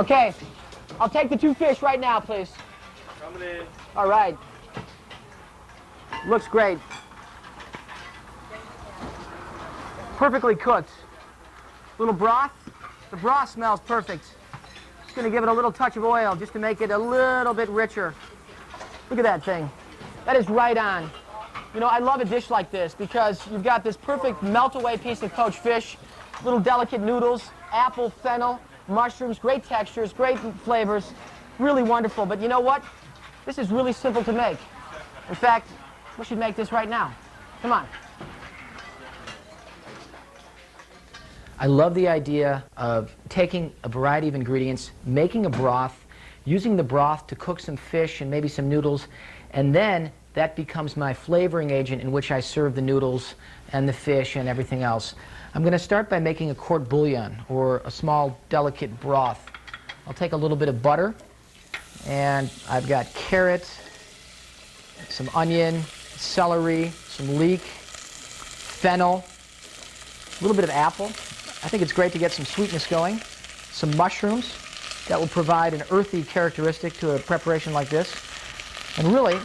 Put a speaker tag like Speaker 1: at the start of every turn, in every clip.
Speaker 1: Okay, I'll take the 2 fish right now, please.
Speaker 2: Coming in.
Speaker 1: All right. Looks great. Perfectly cooked. Little broth. The broth smells perfect. Just going to give it a little touch of oil just to make it a little bit richer. Look at that thing. That is right on. You know, I love a dish like this because you've got this perfect melt-away piece of poached fish, little delicate noodles, apple, fennel, mushrooms, great textures, great flavors, really wonderful. But you know what? This is really simple to make. In fact, we should make this right now. Come on. I love the idea of taking a variety of ingredients, making a broth, using the broth to cook some fish and maybe some noodles, and then that becomes my flavoring agent in which I serve the noodles and the fish and everything else. I'm going to start by making a court bouillon, or a small delicate broth. I'll take a little bit of butter, and I've got carrot, some onion, celery, some leek, fennel, a little bit of apple. I think it's great to get some sweetness going. Some mushrooms. That will provide an earthy characteristic to a preparation like this. And really,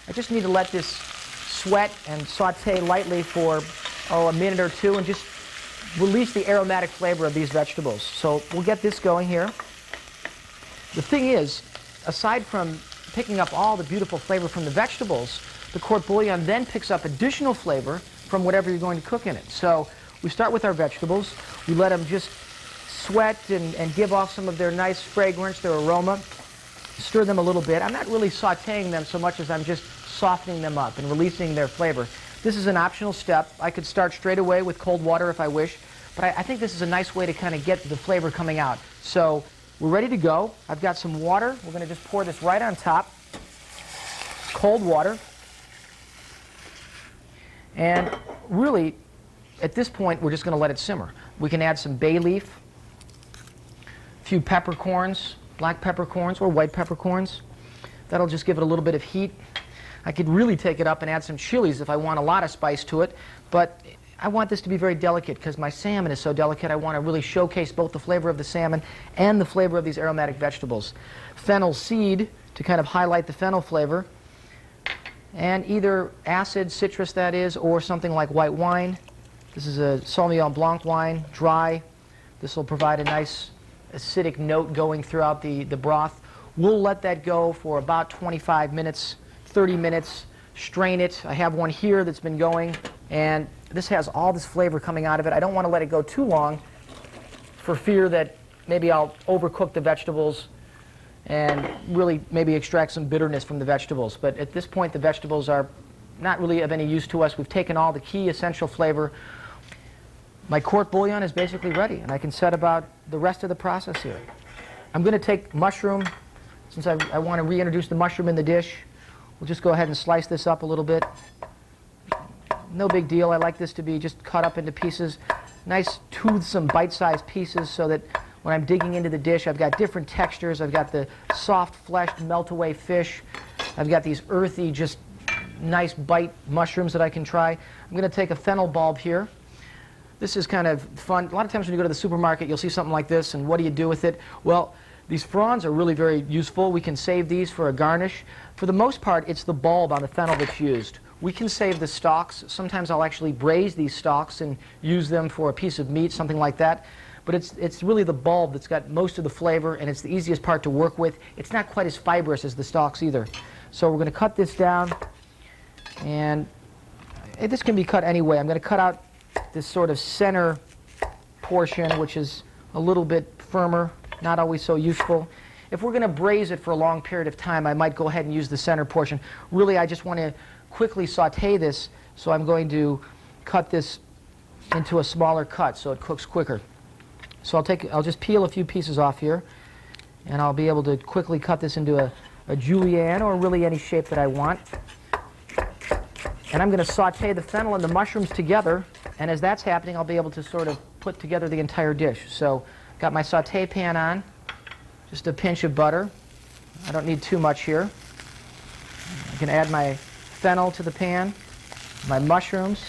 Speaker 1: I just need to let this sweat and saute lightly for, a minute or two and just release the aromatic flavor of these vegetables. So we'll get this going here. The thing is, aside from picking up all the beautiful flavor from the vegetables, the court bouillon then picks up additional flavor from whatever you're going to cook in it. So we start with our vegetables. We let them just sweat and give off some of their nice fragrance, their aroma. Stir them a little bit. I'm not really sautéing them so much as I'm just softening them up and releasing their flavor. This is an optional step. I could start straight away with cold water if I wish, but I think this is a nice way to kind of get the flavor coming out. So we're ready to go. I've got some water. We're going to just pour this right on top. Cold water. And really, at this point, we're just going to let it simmer. We can add some bay leaf, a few peppercorns, black peppercorns or white peppercorns. That'll just give it a little bit of heat. I could really take it up and add some chilies if I want a lot of spice to it, but I want this to be very delicate because my salmon is so delicate. I want to really showcase both the flavor of the salmon and the flavor of these aromatic vegetables. Fennel seed to kind of highlight the fennel flavor, and either acid, citrus that is, or something like white wine. This is a Sauvignon Blanc wine, dry. This will provide a nice acidic note going throughout the broth. We'll let that go for about 25 minutes, 30 minutes, strain it. I have one here that's been going, and this has all this flavor coming out of it. I don't want to let it go too long for fear that maybe I'll overcook the vegetables and really maybe extract some bitterness from the vegetables. But at this point, the vegetables are not really of any use to us. We've taken all the key essential flavor. My court bouillon is basically ready, and I can set about the rest of the process here. I'm going to take mushroom, since I want to reintroduce the mushroom in the dish. We'll just go ahead and slice this up a little bit. No big deal. I like this to be just cut up into pieces, nice toothsome bite-sized pieces, so that when I'm digging into the dish, I've got different textures. I've got the soft-fleshed melt-away fish. I've got these earthy, just nice bite mushrooms that I can try. I'm going to take a fennel bulb here. This is kind of fun. A lot of times when you go to the supermarket, you'll see something like this, and what do you do with it? Well, these fronds are really very useful. We can save these for a garnish. For the most part, it's the bulb on the fennel that's used. We can save the stalks. Sometimes I'll actually braise these stalks and use them for a piece of meat, something like that. But it's really the bulb that's got most of the flavor, and it's the easiest part to work with. It's not quite as fibrous as the stalks either. So we're going to cut this down, and this can be cut anyway. I'm going to cut out this sort of center portion, which is a little bit firmer, not always so useful. If we're going to braise it for a long period of time, I might go ahead and use the center portion. Really, I just want to quickly saute this, so I'm going to cut this into a smaller cut so it cooks quicker. So I'll just peel a few pieces off here, and I'll be able to quickly cut this into a julienne, or really any shape that I want. And I'm going to saute the fennel and the mushrooms together, and as that's happening, I'll be able to sort of put together the entire dish. So got my saute pan on, just a pinch of butter. I don't need too much here. I can add my fennel to the pan, my mushrooms,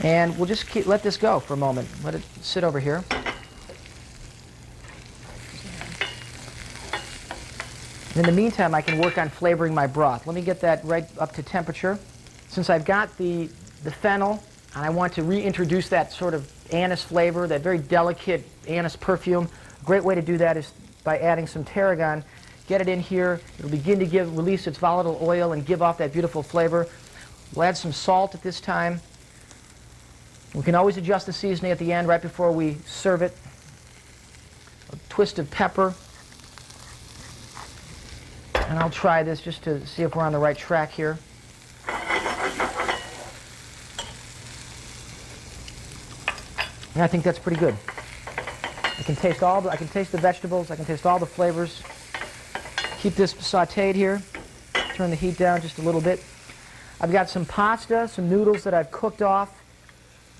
Speaker 1: and we'll just let this go for a moment. Let it sit over here. In the meantime, I can work on flavoring my broth. Let me get that right up to temperature. Since I've got the fennel, and I want to reintroduce that sort of anise flavor, that very delicate anise perfume, a great way to do that is by adding some tarragon. Get it in here. It'll begin to release its volatile oil and give off that beautiful flavor. We'll add some salt at this time. We can always adjust the seasoning at the end right before we serve it. A twist of pepper. And I'll try this just to see if we're on the right track here. And I think that's pretty good. I can taste the vegetables, I can taste all the flavors. Keep this sauteed here. Turn the heat down just a little bit. I've got some pasta, some noodles that I've cooked off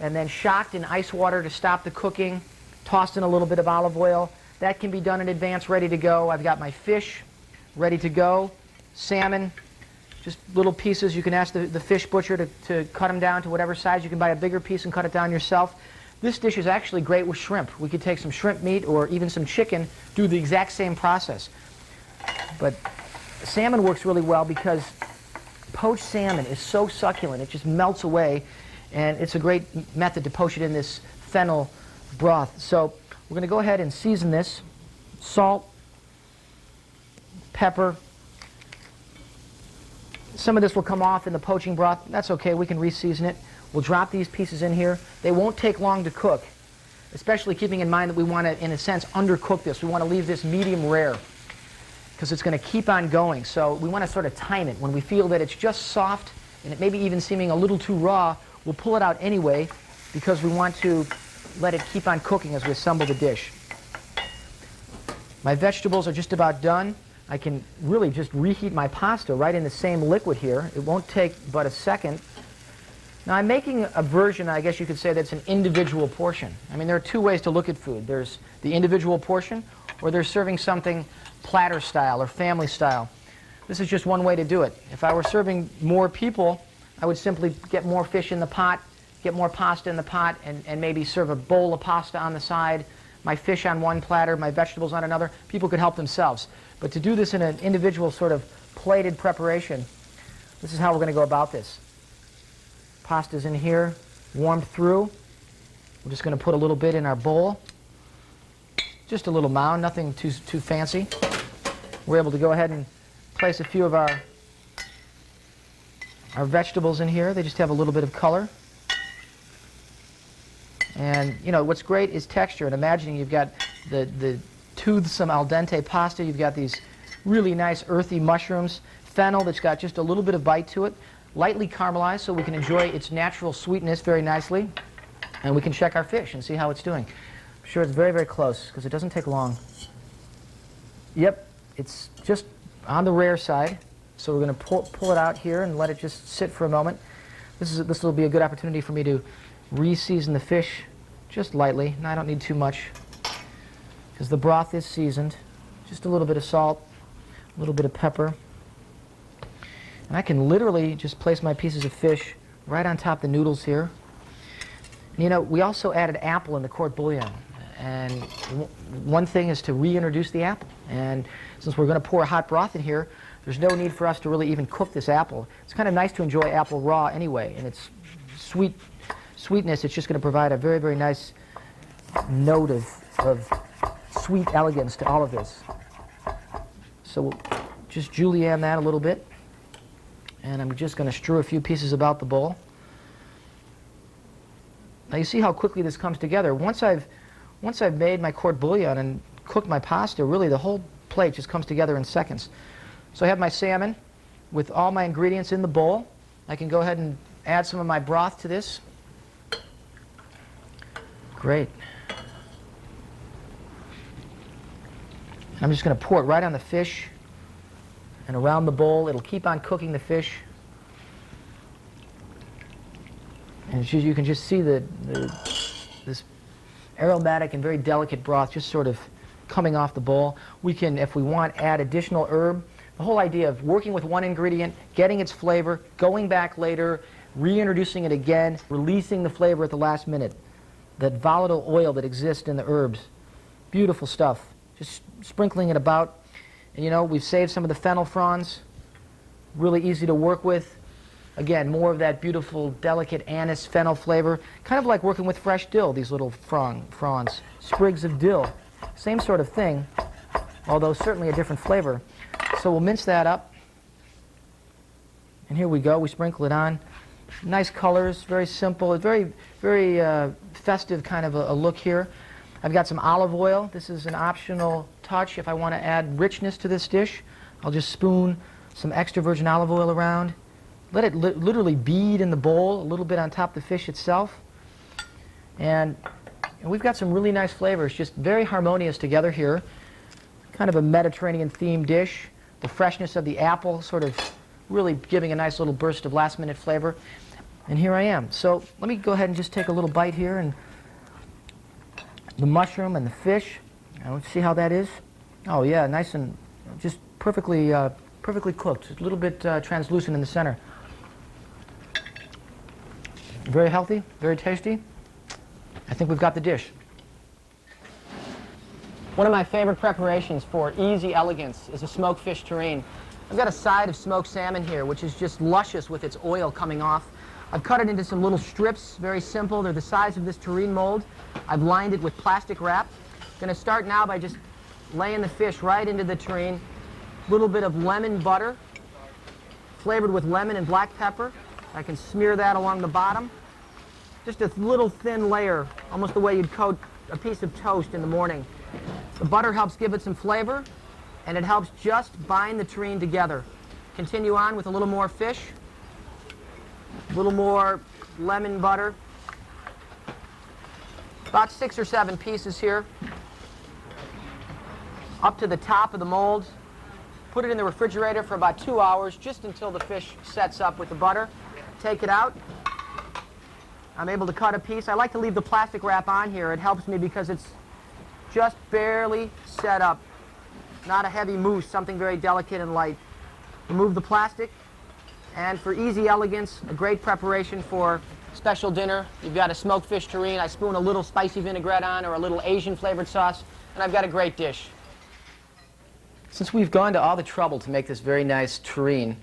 Speaker 1: and then shocked in ice water to stop the cooking. Tossed in a little bit of olive oil. That can be done in advance, ready to go. I've got my fish ready to go. Salmon, just little pieces. You can ask the fish butcher to cut them down to whatever size. You can buy a bigger piece and cut it down yourself. This dish is actually great with shrimp. We could take some shrimp meat or even some chicken, do the exact same process. But salmon works really well because poached salmon is so succulent. It just melts away, and it's a great method to poach it in this fennel broth. So we're going to go ahead and season this. Salt, pepper. Some of this will come off in the poaching broth. That's okay. We can reseason it. We'll drop these pieces in here. They won't take long to cook, especially keeping in mind that we want to, in a sense, undercook this. We want to leave this medium rare because it's going to keep on going. So we want to sort of time it. When we feel that it's just soft and it may be even seeming a little too raw, we'll pull it out anyway because we want to let it keep on cooking as we assemble the dish. My vegetables are just about done. I can really just reheat my pasta right in the same liquid here. It won't take but a second. Now I'm making a version, I guess you could say, that's an individual portion. I mean, there are two ways to look at food. There's the individual portion, or there's serving something platter style or family style. This is just one way to do it. If I were serving more people, I would simply get more fish in the pot, get more pasta in the pot, and maybe serve a bowl of pasta on the side, my fish on one platter, my vegetables on another. People could help themselves. But to do this in an individual sort of plated preparation, this is how we're going to go about this. Pasta's in here, warmed through. We're just going to put a little bit in our bowl. Just a little mound, nothing too fancy. We're able to go ahead and place a few of our vegetables in here. They just have a little bit of color. And, you know, what's great is texture. And imagining you've got the toothsome al dente pasta. You've got these really nice earthy mushrooms. Fennel that's got just a little bit of bite to it. Lightly caramelized so we can enjoy its natural sweetness very nicely. And we can check our fish and see how it's doing. I'm sure it's very, very close because it doesn't take long. Yep, it's just on the rare side. So we're going to pull it out here and let it just sit for a moment. This will be a good opportunity for me to re-season the fish just lightly. No, I don't need too much because the broth is seasoned. Just a little bit of salt, a little bit of pepper. And I can literally just place my pieces of fish right on top of the noodles here. And, you know, we also added apple in the court bouillon. And one thing is to reintroduce the apple. And since we're going to pour hot broth in here, there's no need for us to really even cook this apple. It's kind of nice to enjoy apple raw anyway. And its sweetness, it's just going to provide a very, very nice note of sweet elegance to all of this. So we'll just julienne that a little bit. And I'm just going to strew a few pieces about the bowl. Now you see how quickly this comes together. Once I've made my court bouillon and cooked my pasta, really the whole plate just comes together in seconds. So I have my salmon with all my ingredients in the bowl. I can go ahead and add some of my broth to this. Great. I'm just going to pour it right on the fish and around the bowl. It'll keep on cooking the fish. And you can just see this aromatic and very delicate broth just sort of coming off the bowl. We can, if we want, add additional herb. The whole idea of working with one ingredient, getting its flavor, going back later, reintroducing it again, releasing the flavor at the last minute. That volatile oil that exists in the herbs. Beautiful stuff. Just sprinkling it about. And you know, we've saved some of the fennel fronds. Really easy to work with. Again, more of that beautiful, delicate anise fennel flavor. Kind of like working with fresh dill, these little fronds. Sprigs of dill. Same sort of thing, although certainly a different flavor. So we'll mince that up. And here we go. We sprinkle it on. Nice colors, very simple. It's very, very festive kind of a look here. I've got some olive oil. This is an optional touch. If I want to add richness to this dish, I'll just spoon some extra virgin olive oil around. Let it literally bead in the bowl, a little bit on top of the fish itself. And we've got some really nice flavors, just very harmonious together here. Kind of a Mediterranean-themed dish. The freshness of the apple sort of really giving a nice little burst of last-minute flavor. And here I am. So let me go ahead and just take a little bite here. And the mushroom and the fish. Let's see how that is. Oh yeah, nice and just perfectly cooked. A little bit translucent in the center. Very healthy, very tasty. I think we've got the dish. One of my favorite preparations for easy elegance is a smoked fish terrine. I've got a side of smoked salmon here, which is just luscious with its oil coming off. I've cut it into some little strips, very simple. They're the size of this terrine mold. I've lined it with plastic wrap. Going to start now by just laying the fish right into the terrine. A little bit of lemon butter, flavored with lemon and black pepper. I can smear that along the bottom. Just a little thin layer, almost the way you'd coat a piece of toast in the morning. The butter helps give it some flavor, and it helps just bind the terrine together. Continue on with a little more fish, a little more lemon butter. About 6 or 7 pieces here. Up to the top of the mold. Put it in the refrigerator for about 2 hours, just until the fish sets up with the butter. Take it out. I'm able to cut a piece. I like to leave the plastic wrap on here. It helps me because it's just barely set up. Not a heavy mousse, something very delicate and light. Remove the plastic. And for easy elegance, a great preparation for special dinner. You've got a smoked fish terrine. I spoon a little spicy vinaigrette on or a little Asian flavored sauce, and I've got a great dish. Since we've gone to all the trouble to make this very nice terrine,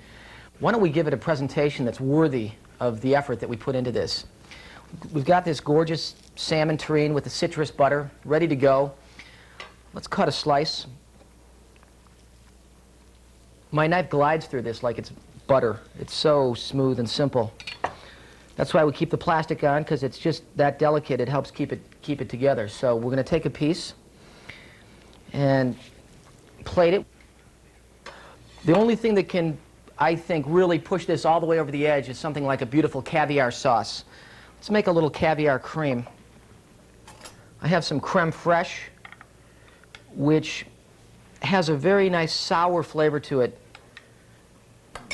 Speaker 1: why don't we give it a presentation that's worthy of the effort that we put into this? We've got this gorgeous salmon terrine with the citrus butter ready to go. Let's cut a slice. My knife glides through this like it's butter. It's so smooth and simple. That's why we keep the plastic on, because it's just that delicate. It helps keep it together. So we're going to take a piece and plate it. The only thing that can, I think, really push this all the way over the edge is something like a beautiful caviar sauce. Let's make a little caviar cream. I have some creme fraiche, which has a very nice sour flavor to it.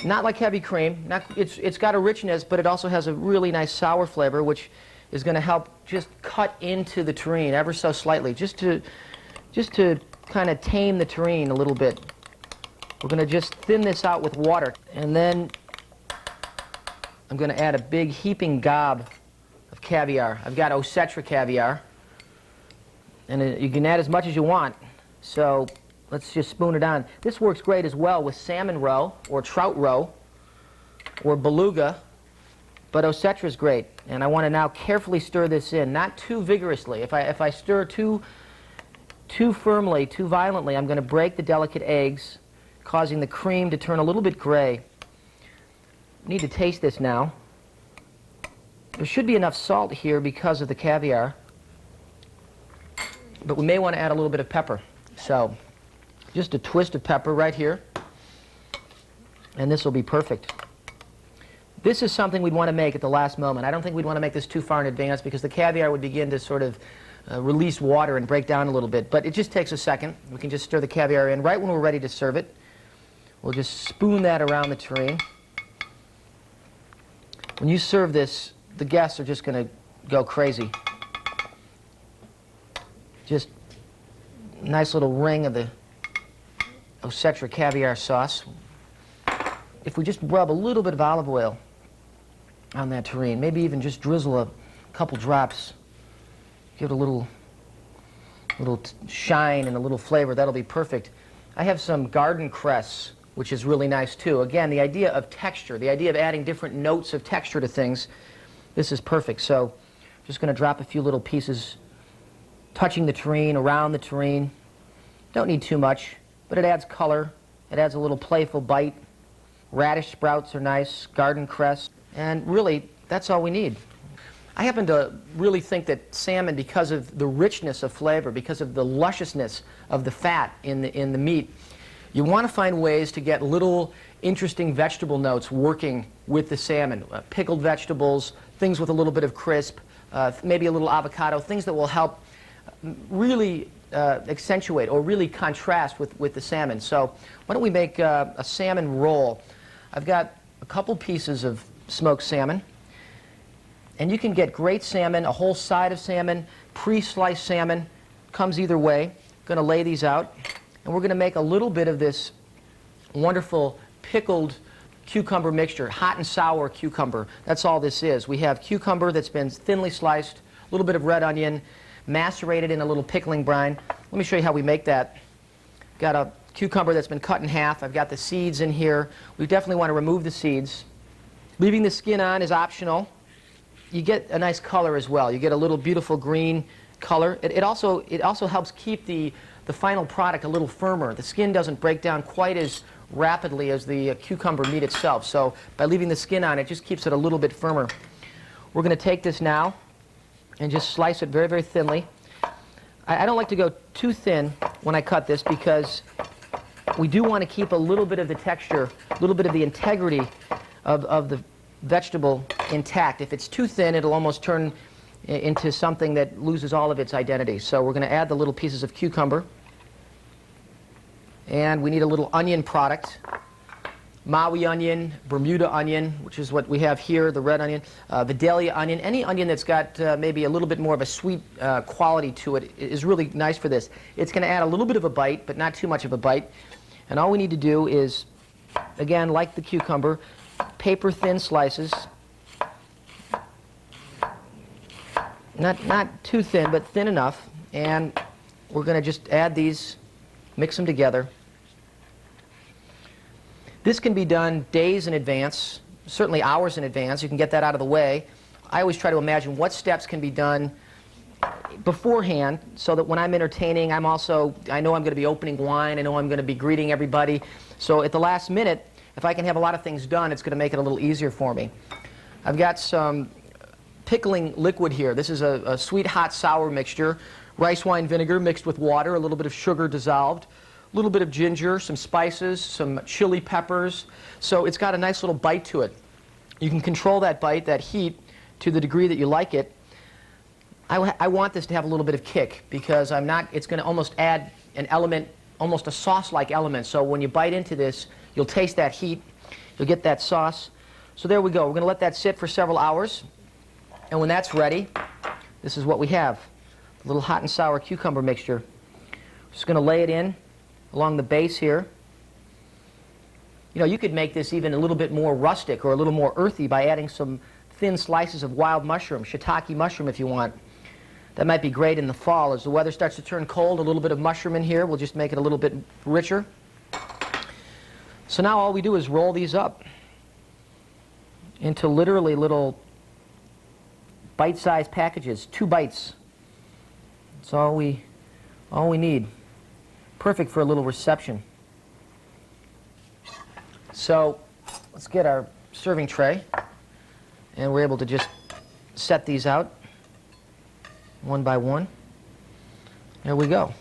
Speaker 1: Not like heavy cream. It's got a richness, but it also has a really nice sour flavor, which is going to help just cut into the terrine ever so slightly, just to kind of tame the terrine a little bit. We're going to just thin this out with water, and then I'm going to add a big heaping gob of caviar. I've got Osetra caviar, and you can add as much as you want. So let's just spoon it on. This works great as well with salmon roe or trout roe or beluga, but Osetra is great. And I want to now carefully stir this in, not too vigorously. If I stir too firmly, too violently, I'm going to break the delicate eggs, causing the cream to turn a little bit gray. Need to taste this now. There should be enough salt here because of the caviar, but we may want to add a little bit of pepper. So just a twist of pepper right here, and this will be perfect. This is something we'd want to make at the last moment. I don't think we'd want to make this too far in advance because the caviar would begin to sort of release water and break down a little bit. But it just takes a second. We can just stir the caviar in right when we're ready to serve it. We'll just spoon that around the terrine. When you serve this, the guests are just going to go crazy. Just a nice little ring of the Osetra caviar sauce. If we just rub a little bit of olive oil on that terrine, maybe even just drizzle a couple drops, give it a little shine and a little flavor, that'll be perfect. I have some garden cress, which is really nice too. Again, the idea of texture, the idea of adding different notes of texture to things, this is perfect. So I'm just going to drop a few little pieces touching the terrine, around the terrine. Don't need too much, but it adds color. It adds a little playful bite. Radish sprouts are nice, garden cress, and really, that's all we need. I happen to really think that salmon, because of the richness of flavor, because of the lusciousness of the fat in the meat, you want to find ways to get little interesting vegetable notes working with the salmon. Pickled vegetables, things with a little bit of crisp, maybe a little avocado, things that will help really accentuate or really contrast with the salmon. So why don't we make a salmon roll? I've got a couple pieces of smoked salmon. And you can get great salmon, a whole side of salmon, pre-sliced salmon. Comes either way. Going to lay these out. And we're going to make a little bit of this wonderful pickled cucumber mixture, hot and sour cucumber. That's all this is. We have cucumber that's been thinly sliced, a little bit of red onion, macerated in a little pickling brine. Let me show you how we make that. Got a cucumber that's been cut in half. I've got the seeds in here. We definitely want to remove the seeds. Leaving the skin on is optional. You get a nice color as well. You get a little beautiful green color. It also helps keep the final product a little firmer. The skin doesn't break down quite as rapidly as the cucumber meat itself. So by leaving the skin on, it just keeps it a little bit firmer. We're going to take this now and just slice it very, very thinly. I don't like to go too thin when I cut this because we do want to keep a little bit of the texture, a little bit of the integrity of the vegetable intact. If it's too thin, it'll almost turn into something that loses all of its identity. So we're going to add the little pieces of cucumber. And we need a little onion product. Maui onion, Bermuda onion, which is what we have here, the red onion, Vidalia onion. Any onion that's got maybe a little bit more of a sweet quality to it is really nice for this. It's going to add a little bit of a bite, but not too much of a bite. And all we need to do is, again, like the cucumber, paper thin slices. Not too thin, but thin enough. And we're going to just add these, mix them together. This can be done days in advance, certainly hours in advance. You can get that out of the way. I always try to imagine what steps can be done beforehand so that when I'm entertaining, I know I'm going to be opening wine, I know I'm going to be greeting everybody. So at the last minute, if I can have a lot of things done, it's going to make it a little easier for me. I've got some pickling liquid here. This is a sweet, hot, sour mixture. Rice wine vinegar mixed with water, a little bit of sugar dissolved, a little bit of ginger, some spices, some chili peppers. So it's got a nice little bite to it. You can control that bite, that heat, to the degree that you like it. I want this to have a little bit of kick because it's going to almost add an element, almost a sauce-like element. So when you bite into this, you'll taste that heat. You'll get that sauce. So there we go. We're going to let that sit for several hours. And when that's ready, this is what we have. A little hot and sour cucumber mixture. Just going to lay it in along the base here. You know, you could make this even a little bit more rustic or a little more earthy by adding some thin slices of wild mushroom, shiitake mushroom if you want. That might be great in the fall. As the weather starts to turn cold, a little bit of mushroom in here will just make it a little bit richer. So now all we do is roll these up into literally little bite-sized packages, 2 bites. That's all we need. Perfect for a little reception. So let's get our serving tray, and we're able to just set these out one by one. There we go.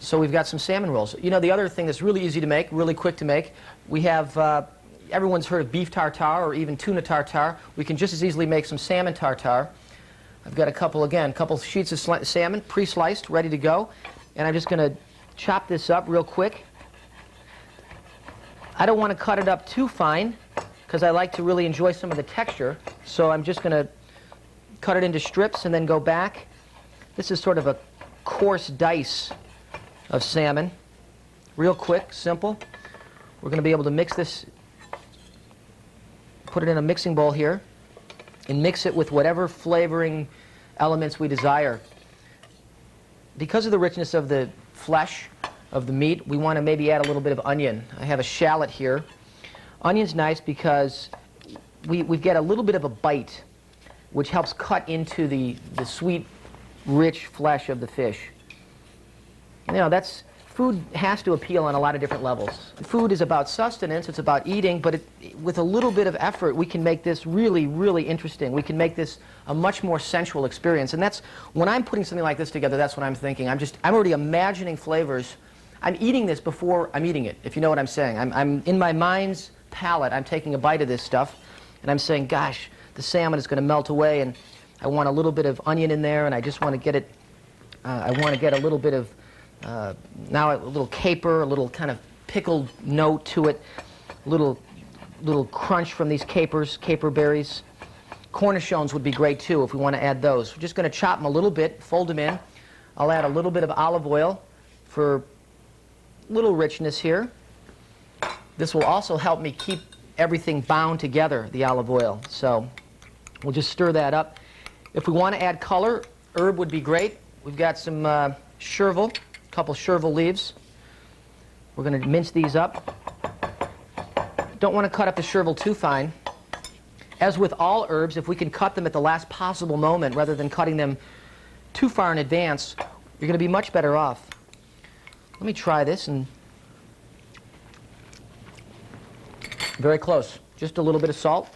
Speaker 1: So we've got some salmon rolls. You know, the other thing that's really easy to make, really quick to make, we have, everyone's heard of beef tartare or even tuna tartare. We can just as easily make some salmon tartare. I've got a couple sheets of salmon, pre-sliced, ready to go. And I'm just going to chop this up real quick. I don't want to cut it up too fine because I like to really enjoy some of the texture. So I'm just going to cut it into strips and then go back. This is sort of a coarse dice of salmon. Real quick, simple. We're going to be able to mix this, put it in a mixing bowl here, and mix it with whatever flavoring elements we desire. Because of the richness of the flesh, of the meat, we want to maybe add a little bit of onion. I have a shallot here. Onion's nice because we get a little bit of a bite, which helps cut into the sweet, rich flesh of the fish. You know, food has to appeal on a lot of different levels. Food is about sustenance, it's about eating, but with a little bit of effort, we can make this really, really interesting. We can make this a much more sensual experience. And that's, when I'm putting something like this together, that's what I'm thinking. I'm already imagining flavors. I'm eating this before I'm eating it, if you know what I'm saying. I'm in my mind's palate, I'm taking a bite of this stuff, and I'm saying, gosh, the salmon is going to melt away, and I want a little bit of onion in there, and I just want to get it, I want to get a little bit of, now a little caper, a little kind of pickled note to it, a little crunch from these capers, caper berries. Cornichons would be great too if we want to add those. We're just going to chop them a little bit, fold them in. I'll add a little bit of olive oil for a little richness here. This will also help me keep everything bound together, the olive oil. So we'll just stir that up. If we want to add color, herb would be great. We've got some chervil, a couple chervil leaves. We're going to mince these up. Don't want to cut up the chervil too fine. As with all herbs, if we can cut them at the last possible moment rather than cutting them too far in advance, you're going to be much better off. Let me try this, and very close. Just a little bit of salt.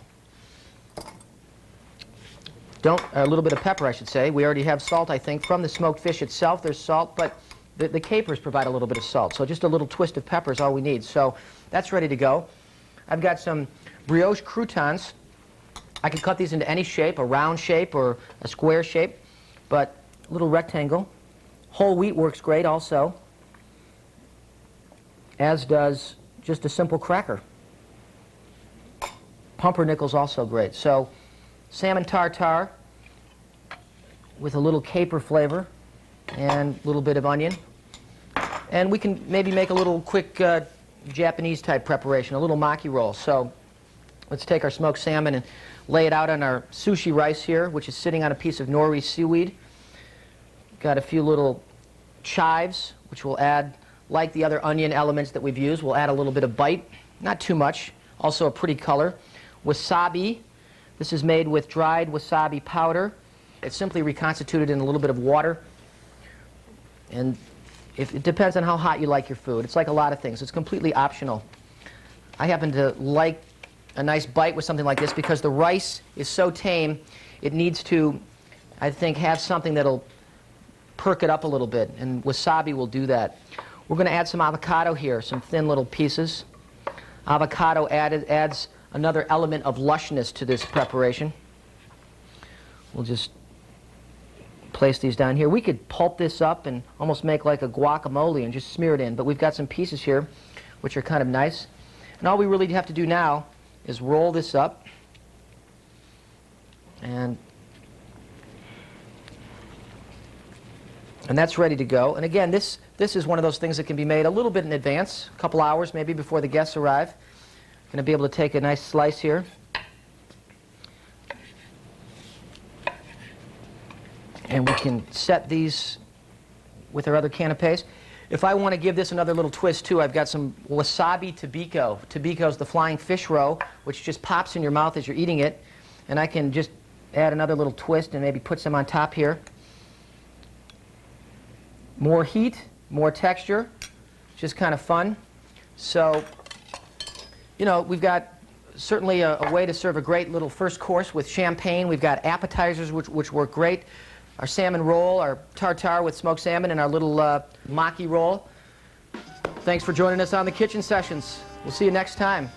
Speaker 1: A little bit of pepper, I should say. We already have salt, I think, from the smoked fish itself. There's salt, but the capers provide a little bit of salt. So just a little twist of pepper is all we need. So that's ready to go. I've got some brioche croutons. I could cut these into any shape, a round shape or a square shape, but a little rectangle. Whole wheat works great also, as does just a simple cracker. Pumpernickel's also great. So salmon tartare with a little caper flavor and a little bit of onion. And we can maybe make a little quick Japanese type preparation, a little maki roll. So let's take our smoked salmon and lay it out on our sushi rice here, which is sitting on a piece of nori seaweed. Got a few little chives, which will add, like the other onion elements that we've used, we'll add a little bit of bite, not too much, also a pretty color. Wasabi, this is made with dried wasabi powder. It's simply reconstituted in a little bit of water. And it depends on how hot you like your food. It's like a lot of things. It's completely optional. I happen to like a nice bite with something like this because the rice is so tame, it needs to, I think, have something that'll perk it up a little bit, and wasabi will do that. We're going to add some avocado here, some thin little pieces. Avocado adds another element of lushness to this preparation. We'll just place these down here. We could pulp this up and almost make like a guacamole and just smear it in, but we've got some pieces here which are kind of nice. And all we really have to do now is roll this up, and that's ready to go. And again, this is one of those things that can be made a little bit in advance, a couple hours maybe before the guests arrive. Going to be able to take a nice slice here. And we can set these with our other canapes. If I want to give this another little twist too, I've got some wasabi tobiko. Tobiko is the flying fish roe, which just pops in your mouth as you're eating it. And I can just add another little twist and maybe put some on top here. More heat, more texture, just kind of fun. So, you know, we've got certainly a way to serve a great little first course with champagne. We've got appetizers which work great. Our salmon roll, our tartare with smoked salmon, and our little maki roll. Thanks for joining us on the Kitchen Sessions. We'll see you next time.